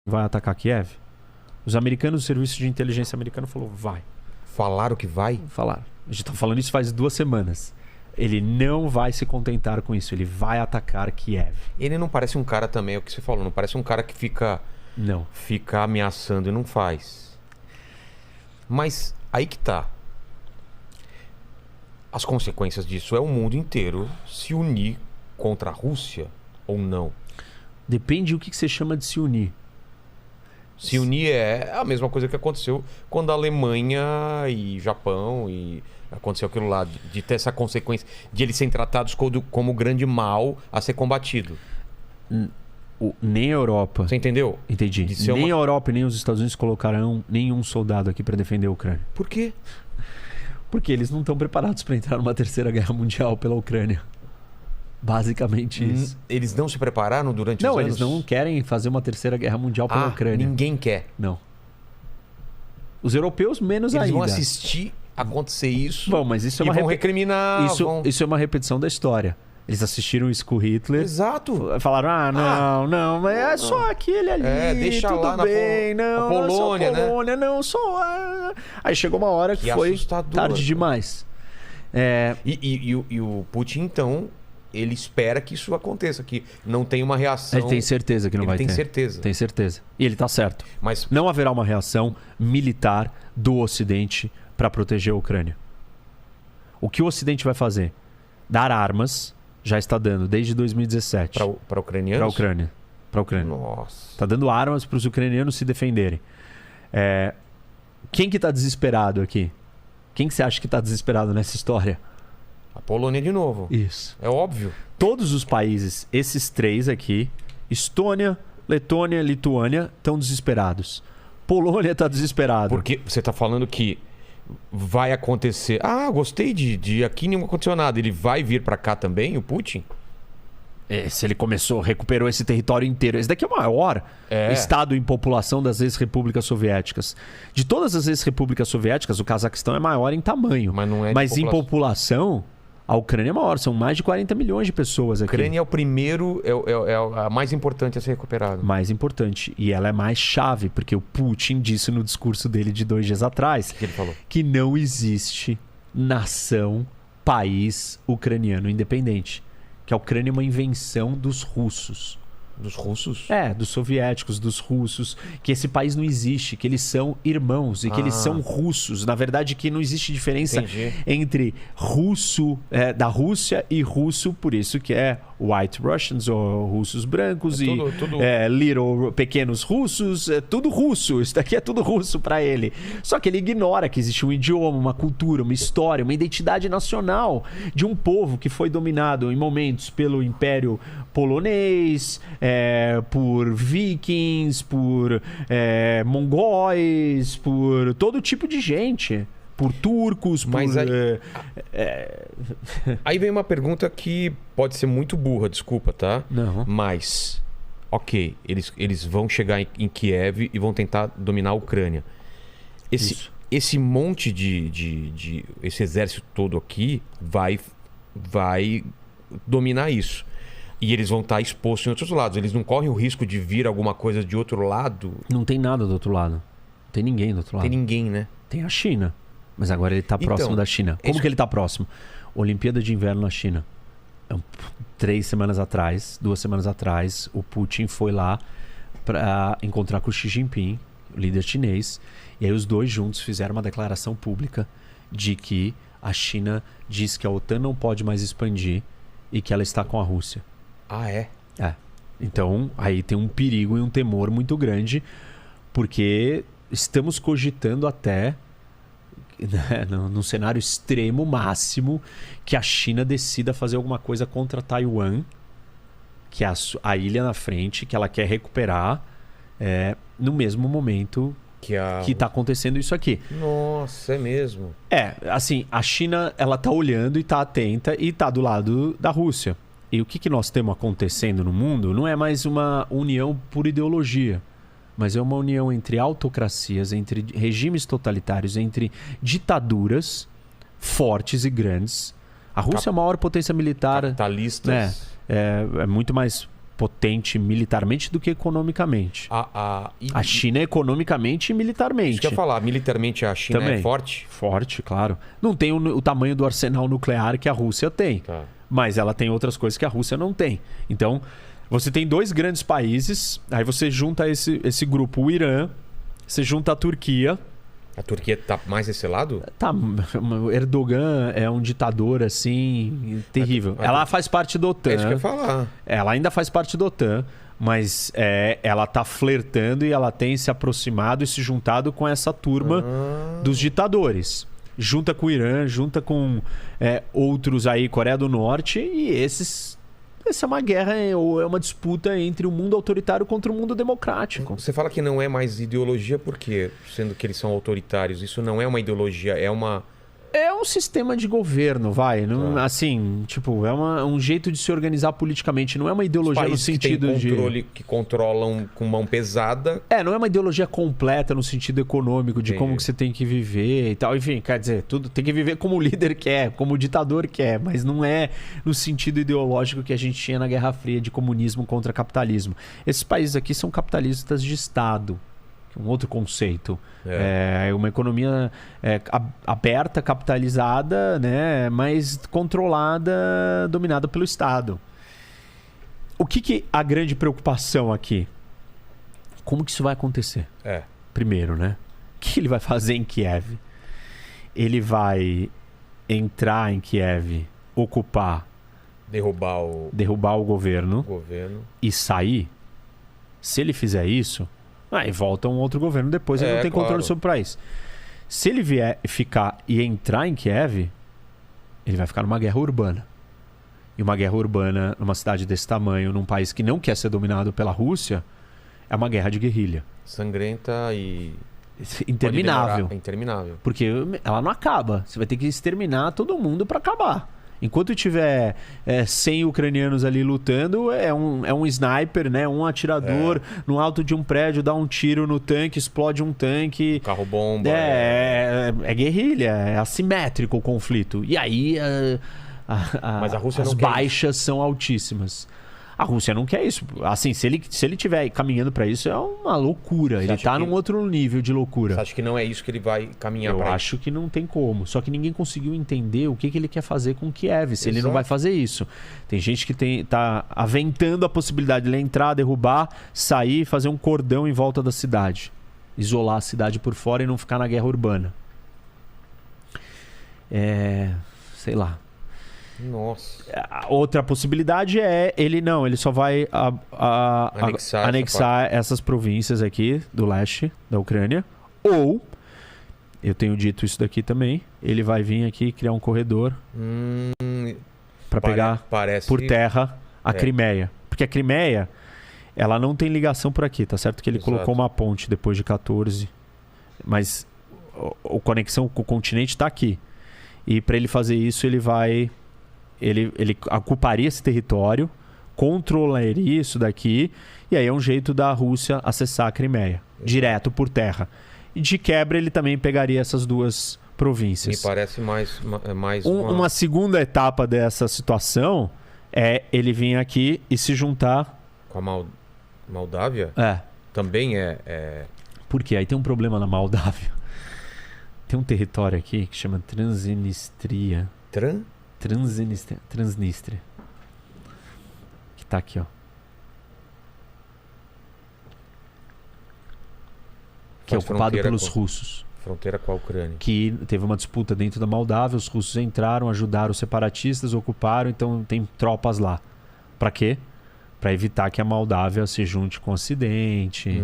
vai atacar Kiev? Os americanos, o serviço de inteligência americano falou, vai. Falaram que vai? Falaram. A gente tá falando isso faz 2 semanas. Ele não vai se contentar com isso. Ele vai atacar Kiev. Ele não parece um cara também, é o que você falou. Não parece um cara que fica ameaçando e não faz. Mas aí que tá. As consequências disso é o mundo inteiro se unir contra a Rússia ou não. Depende do que você chama de se unir. Se unir é a mesma coisa que aconteceu quando a Alemanha e Japão e aconteceu aquilo lá, de ter essa consequência de eles serem tratados como grande mal a ser combatido. Nem a Europa. Você entendeu? Entendi. Nem a Europa e nem os Estados Unidos colocarão nenhum soldado aqui para defender a Ucrânia. Por quê? Porque eles não estão preparados para entrar numa terceira guerra mundial pela Ucrânia. Basicamente isso. Eles não se prepararam durante os anos? Não, eles não querem fazer uma terceira guerra mundial pela Ucrânia. Ninguém quer. Não. Os europeus menos ainda. Eles vão assistir acontecer isso. Bom, mas isso é e uma vão recriminar. Isso é uma repetição da história. Eles assistiram isso com Hitler. Exato. Falaram, não, mas é só aquele ali. Deixa tudo lá bem, na Polônia, né? Não, só. Aí chegou uma hora que foi tarde demais. E o Putin, então, ele espera que isso aconteça, que não tem uma reação. Ele tem certeza que não vai ter. Tem certeza. E ele tá certo. Mas não haverá uma reação militar do Ocidente para proteger a Ucrânia. O que o Ocidente vai fazer? Dar armas. Já está dando, desde 2017. Para ucranianos? Para Ucrânia. Nossa. Está dando armas para os ucranianos se defenderem. Quem que está desesperado aqui? Quem que você acha que está desesperado nessa história? A Polônia de novo. Isso. É óbvio. Todos os países, esses 3 aqui, Estônia, Letônia, Lituânia, estão desesperados. Polônia está desesperado. Porque você está falando que vai acontecer. Gostei de aqui não aconteceu nada. Ele vai vir para cá também, o Putin? Se ele recuperou esse território inteiro. Esse daqui é o maior estado em população das ex-repúblicas soviéticas. De todas as ex-repúblicas soviéticas, o Cazaquistão é maior em tamanho. Mas não é Mas em população, a Ucrânia é maior. São mais de 40 milhões de pessoas aqui. A Ucrânia é o primeiro, é a mais importante a ser recuperada. Mais importante. E ela é mais chave, porque o Putin disse no discurso dele de 2 dias atrás que ele falou? Que não existe nação, país ucraniano independente. Que a Ucrânia é uma invenção dos russos. Dos russos? Dos soviéticos, dos russos. Que esse país não existe, que eles são irmãos e que eles são russos. Na verdade, que não existe diferença entre russo da Rússia e russo, por isso que é White Russians ou russos brancos pequenos russos, tudo russo. Isso daqui é tudo russo para ele. Só que ele ignora que existe um idioma, uma cultura, uma história, uma identidade nacional de um povo que foi dominado em momentos pelo Império polonês, por vikings, por mongóis, por todo tipo de gente. Por turcos, mas aí vem uma pergunta que pode ser muito burra, desculpa, tá? Não. Mas, ok, eles vão chegar em Kiev e vão tentar dominar a Ucrânia. Esse monte esse exército todo aqui vai dominar isso. E eles vão estar expostos em outros lados. Eles não correm o risco de vir alguma coisa de outro lado? Não tem nada do outro lado. Não tem ninguém do outro lado. Tem ninguém, né? Tem a China. Mas agora ele está próximo da China. Como que ele está próximo? Olimpíada de Inverno na China. 2 semanas atrás, o Putin foi lá para encontrar com o Xi Jinping, o líder chinês. E aí os dois juntos fizeram uma declaração pública de que a China diz que a OTAN não pode mais expandir e que ela está com a Rússia. Então, aí tem um perigo e um temor muito grande, porque estamos cogitando até, num cenário extremo máximo, que a China decida fazer alguma coisa contra Taiwan, que é a ilha na frente, que ela quer recuperar no mesmo momento que está acontecendo isso aqui. Nossa, é mesmo? Assim, a China, ela tá olhando e tá atenta e tá do lado da Rússia. E o que nós temos acontecendo no mundo não é mais uma união por ideologia, mas é uma união entre autocracias, entre regimes totalitários, entre ditaduras fortes e grandes. A Rússia é a maior potência militar. Capitalistas. É muito mais potente militarmente do que economicamente. A China é economicamente e militarmente. Isso que eu ia falar, militarmente a China também é forte? Forte, claro. Não tem o tamanho do arsenal nuclear que a Rússia tem. Tá. Mas ela tem outras coisas que a Rússia não tem. Então, você tem 2 grandes países, aí você junta esse grupo, o Irã, você junta a Turquia. A Turquia tá mais desse lado? Tá. O Erdogan é um ditador, assim, terrível. Ela faz parte da OTAN. É isso que eu ia falar. Ela ainda faz parte da OTAN, mas ela tá flertando e ela tem se aproximado e se juntado com essa turma dos ditadores. Junta com o Irã, junta com outros aí, Coreia do Norte, e essa é uma guerra, ou é uma disputa entre o mundo autoritário contra o mundo democrático. Você fala que não é mais ideologia, por quê? Sendo que eles são autoritários. Isso não é uma ideologia, é uma... É um sistema de governo, vai. Não, assim, tipo, é um jeito de se organizar politicamente. Não é uma ideologia no sentido que controlam com mão pesada. Não é uma ideologia completa no sentido econômico de como que você tem que viver e tal. Enfim, quer dizer, tudo tem que viver como o líder quer, como o ditador quer, mas não é no sentido ideológico que a gente tinha na Guerra Fria de comunismo contra capitalismo. Esses países aqui são capitalistas de Estado. Um outro conceito. É uma economia aberta, capitalizada, né, mas controlada, dominada pelo Estado. O que a grande preocupação aqui? Como que isso vai acontecer? Primeiro, né? O que ele vai fazer em Kiev? Ele vai entrar em Kiev, ocupar, derrubar o governo e sair? Se ele fizer isso... Aí volta um outro governo depois, ele não tem controle sobre o país. Se ele vier ficar e entrar em Kiev, ele vai ficar numa guerra urbana. E uma guerra urbana numa cidade desse tamanho, num país que não quer ser dominado pela Rússia, é uma guerra de guerrilha. Sangrenta e... interminável. Interminável. Porque ela não acaba. Você vai ter que exterminar todo mundo para acabar. Enquanto tiver 100 ucranianos ali lutando, é um sniper, né? Um atirador no alto de um prédio, dá um tiro no tanque, explode um tanque. Carro-bomba. É guerrilha, é assimétrico o conflito. E aí mas a Rússia as baixas são altíssimas. A Rússia não quer isso. Assim, se ele estiver caminhando para isso, é uma loucura. Ele está num outro nível de loucura. Você acha que não é isso que ele vai caminhar para isso? Eu acho que não tem como. Só que ninguém conseguiu entender o que ele quer fazer com Kiev, se ele não vai fazer isso. Tem gente que tá aventando a possibilidade de ele entrar, derrubar, sair, fazer um cordão em volta da cidade. Isolar a cidade por fora e não ficar na guerra urbana. Sei lá. Nossa. Outra possibilidade é ele só vai anexar essas províncias aqui do leste da Ucrânia. Ou, eu tenho dito isso daqui também, ele vai vir aqui e criar um corredor para pegar por terra a Crimeia. Porque a Crimeia, ela não tem ligação por aqui, tá certo? Que ele colocou uma ponte depois de 14, mas a conexão com o continente está aqui. E para ele fazer isso, ele ocuparia esse território, controlaria isso daqui, e aí é um jeito da Rússia acessar a Crimeia, direto por terra. E de quebra ele também pegaria essas 2 províncias. Me parece mais uma segunda etapa dessa situação é ele vir aqui e se juntar... Com a Moldávia? Também Por quê? Aí tem um problema na Moldávia. Tem um território aqui que chama Transnistria. Transnistria. Que tá aqui, ó. Que é ocupado pelos russos. Fronteira com a Ucrânia. Que teve uma disputa dentro da Moldávia, os russos entraram, ajudaram os separatistas, ocuparam, então tem tropas lá. Pra quê? Pra evitar que a Moldávia se junte com o Ocidente,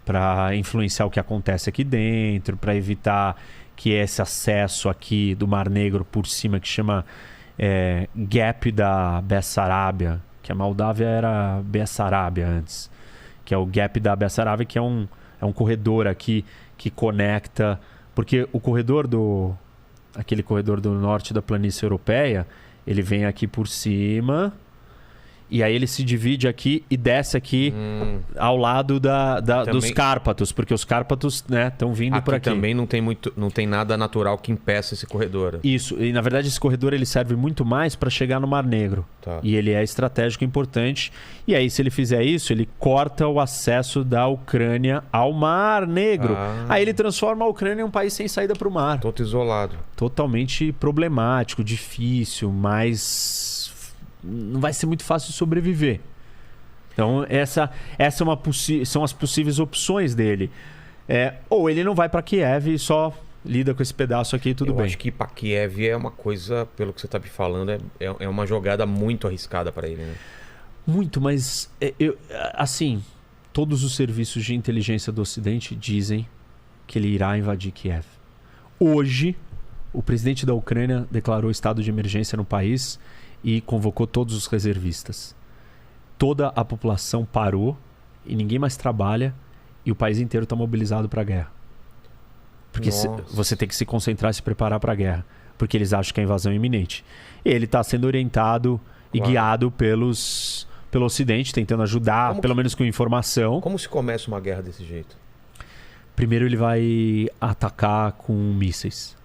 pra influenciar o que acontece aqui dentro, pra evitar que esse acesso aqui do Mar Negro por cima, que chama Gap da Bessarábia, que a Moldávia era Bessarábia antes, que é o Gap da Bessarábia, que é um corredor aqui que conecta, porque o aquele corredor do norte da planície europeia, ele vem aqui por cima E aí ele se divide aqui e desce aqui ao lado dos Cárpatos, porque os Cárpatos, né, estão vindo por aqui. Também não tem nada natural que impeça esse corredor. Isso, e na verdade esse corredor ele serve muito mais para chegar no Mar Negro. Tá. E ele é estratégico importante. E aí se ele fizer isso, ele corta o acesso da Ucrânia ao Mar Negro. Aí ele transforma a Ucrânia em um país sem saída para o mar. Todo isolado. Totalmente problemático, difícil, mas não vai ser muito fácil de sobreviver. Então essa são as possíveis opções dele. Ou ele não vai para Kiev e só lida com esse pedaço aqui e tudo bem. Eu acho que para Kiev é uma coisa, pelo que você está me falando, é uma jogada muito arriscada para ele, né? Muito, mas assim, todos os serviços de inteligência do Ocidente dizem que ele irá invadir Kiev. Hoje, o presidente da Ucrânia declarou estado de emergência no país e convocou todos os reservistas. Toda a população parou e ninguém mais trabalha e o país inteiro está mobilizado para a guerra. Porque você tem que se concentrar e se preparar para a guerra, porque eles acham que a invasão é iminente. E ele está sendo orientado e guiado pelo Ocidente, tentando ajudar, pelo menos com informação. Como se começa uma guerra desse jeito? Primeiro ele vai atacar com mísseis.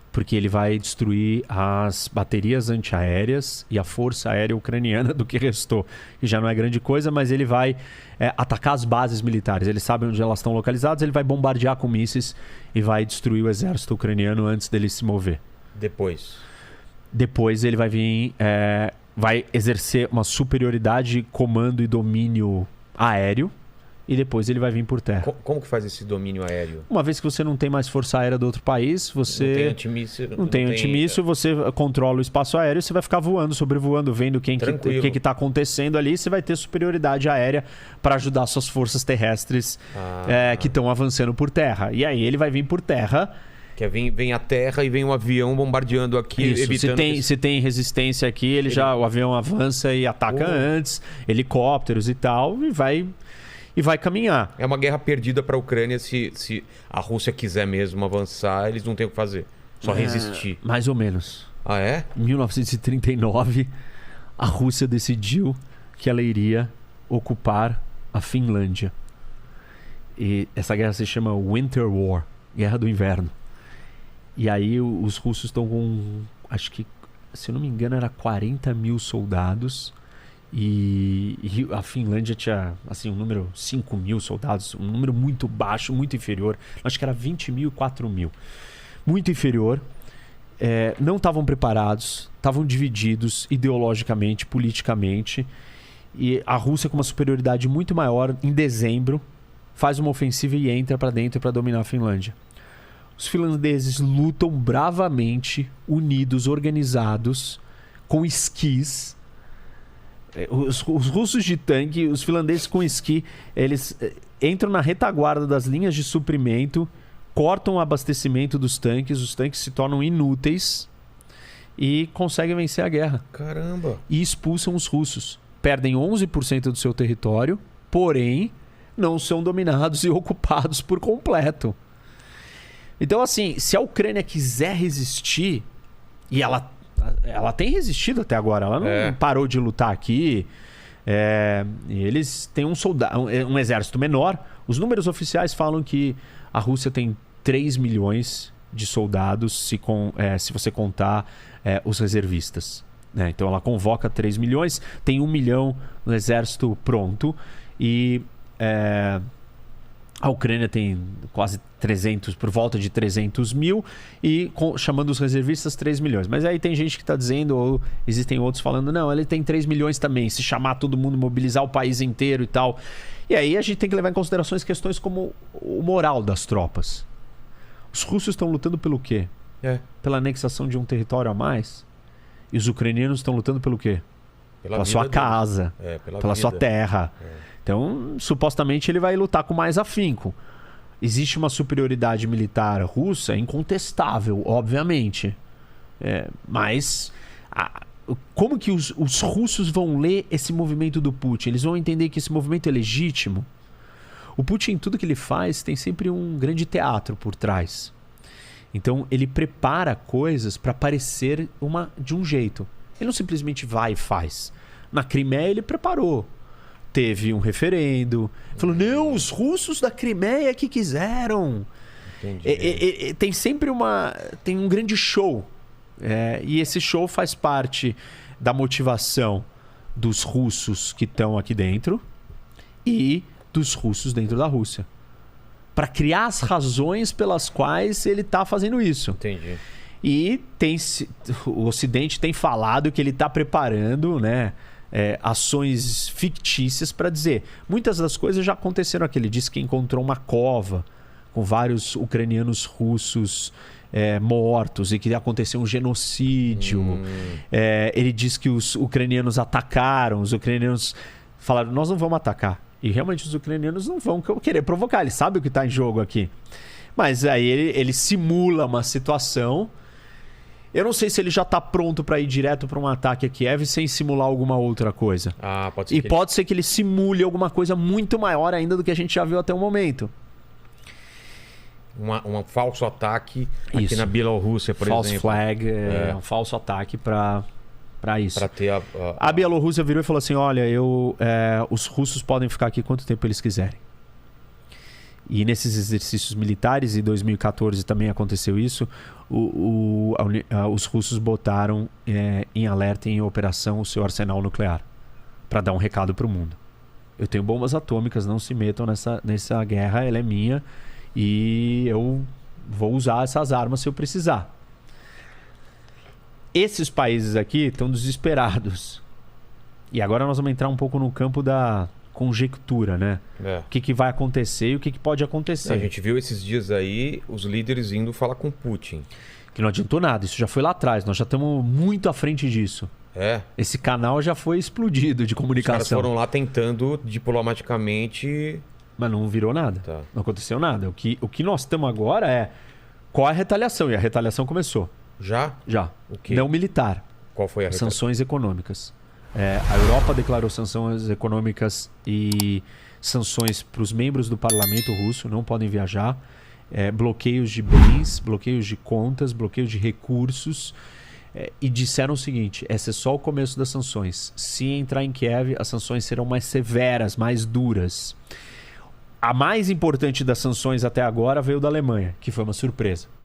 Porque ele vai destruir as baterias antiaéreas e a força aérea ucraniana do que restou. Que já não é grande coisa, mas ele vai atacar as bases militares. Ele sabe onde elas estão localizadas, ele vai bombardear com mísseis e vai destruir o exército ucraniano antes dele se mover. Depois ele vai vir... vai exercer uma superioridade de comando e domínio aéreo. E depois ele vai vir por terra. Como que faz esse domínio aéreo? Uma vez que você não tem mais força aérea do outro país, você... Não tem antimíssil. Não tem antimíssil, você controla o espaço aéreo, você vai ficar voando, sobrevoando, vendo o que está acontecendo ali, você vai ter superioridade aérea para ajudar suas forças terrestres que estão avançando por terra. E aí ele vai vir por terra... Que vem a terra e vem um avião bombardeando aqui, evitando... Se tem resistência aqui, o avião avança e ataca antes, helicópteros e tal, e vai caminhar. É uma guerra perdida para a Ucrânia. Se a Rússia quiser mesmo avançar, eles não têm o que fazer. Só resistir. Mais ou menos. Ah, é? Em 1939, a Rússia decidiu que ela iria ocupar a Finlândia. E essa guerra se chama Winter War, Guerra do Inverno. E aí os russos estão com, acho que, se eu não me engano, era 40 mil soldados... E a Finlândia tinha assim, um número 5 mil soldados, um número muito baixo, muito inferior. Acho que era 20 mil e 4 mil. Muito inferior. Não estavam preparados, estavam divididos ideologicamente, politicamente. E a Rússia, com uma superioridade muito maior, em dezembro, faz uma ofensiva e entra para dentro para dominar a Finlândia. Os finlandeses lutam bravamente, unidos, organizados, com esquis. Os russos de tanque, os finlandeses com esqui, eles entram na retaguarda das linhas de suprimento, cortam o abastecimento dos tanques, os tanques se tornam inúteis e conseguem vencer a guerra. Caramba! E expulsam os russos. Perdem 11% do seu território, porém não são dominados e ocupados por completo. Então, assim, se a Ucrânia quiser resistir, e ela tem resistido até agora, ela não parou de lutar aqui. Eles têm um exército menor. Os números oficiais falam que a Rússia tem 3 milhões de soldados, se você contar os reservistas. Então ela convoca 3 milhões, tem 1 milhão no exército pronto e a Ucrânia tem quase 300, por volta de 300 mil e chamando os reservistas 3 milhões. Mas aí tem gente que está dizendo, ou existem outros falando, não, ele tem 3 milhões também, se chamar todo mundo, mobilizar o país inteiro e tal. E aí a gente tem que levar em consideração questões como o moral das tropas. Os russos estão lutando pelo quê? Pela anexação de um território a mais? E os ucranianos estão lutando pelo quê? Pela sua casa, pela sua terra. Então, supostamente, ele vai lutar com mais afinco. Existe uma superioridade militar russa incontestável, obviamente. Mas como que os russos vão ler esse movimento do Putin? Eles vão entender que esse movimento é legítimo? O Putin, tudo que ele faz, tem sempre um grande teatro por trás. Então, ele prepara coisas para parecer de um jeito. Ele não simplesmente vai e faz. Na Crimeia ele preparou. Teve um referendo. Falou, não, os russos da Crimeia que quiseram. Tem sempre tem um grande show. E esse show faz parte da motivação dos russos que estão aqui dentro e dos russos dentro da Rússia. Para criar as razões pelas quais ele está fazendo isso. Entendi. E o Ocidente tem falado que ele está preparando, né, ações fictícias para dizer. Muitas das coisas já aconteceram aqui. Ele disse que encontrou uma cova com vários ucranianos russos mortos e que aconteceu um genocídio. Ele disse que os ucranianos atacaram, os ucranianos falaram, nós não vamos atacar. E realmente os ucranianos não vão querer provocar, eles sabem o que está em jogo aqui. Mas aí ele simula uma situação. Eu não sei se ele já está pronto para ir direto para um ataque a Kiev sem simular alguma outra coisa. Pode ser. E pode ser que ele simule alguma coisa muito maior ainda do que a gente já viu até o momento. Um falso ataque aqui na Bielorrússia, por exemplo. False flag, um falso ataque para isso. Para ter a Bielorrússia virou e falou assim, olha, os russos podem ficar aqui quanto tempo eles quiserem. E nesses exercícios militares, em 2014 também aconteceu isso, os russos botaram em alerta, em operação, o seu arsenal nuclear, para dar um recado para o mundo. Eu tenho bombas atômicas, não se metam nessa guerra, ela é minha, e eu vou usar essas armas se eu precisar. Esses países aqui estão desesperados. E agora nós vamos entrar um pouco no campo da conjectura, né? O que vai acontecer e o que pode acontecer. A gente viu esses dias aí os líderes indo falar com Putin. Que não adiantou nada, isso já foi lá atrás. Nós já estamos muito à frente disso. Esse canal já foi explodido de comunicação. Os caras foram lá tentando diplomaticamente... Mas não virou nada. Tá. Não aconteceu nada. O que nós estamos agora qual é a retaliação? E a retaliação começou. Já? Já. O quê? Não militar. Qual foi a retaliação? Sanções econômicas. A Europa declarou sanções econômicas e sanções para os membros do parlamento russo, não podem viajar. Bloqueios de bens, bloqueios de contas, bloqueios de recursos. E disseram o seguinte, esse é só o começo das sanções. Se entrar em Kiev, as sanções serão mais severas, mais duras. A mais importante das sanções até agora veio da Alemanha, que foi uma surpresa.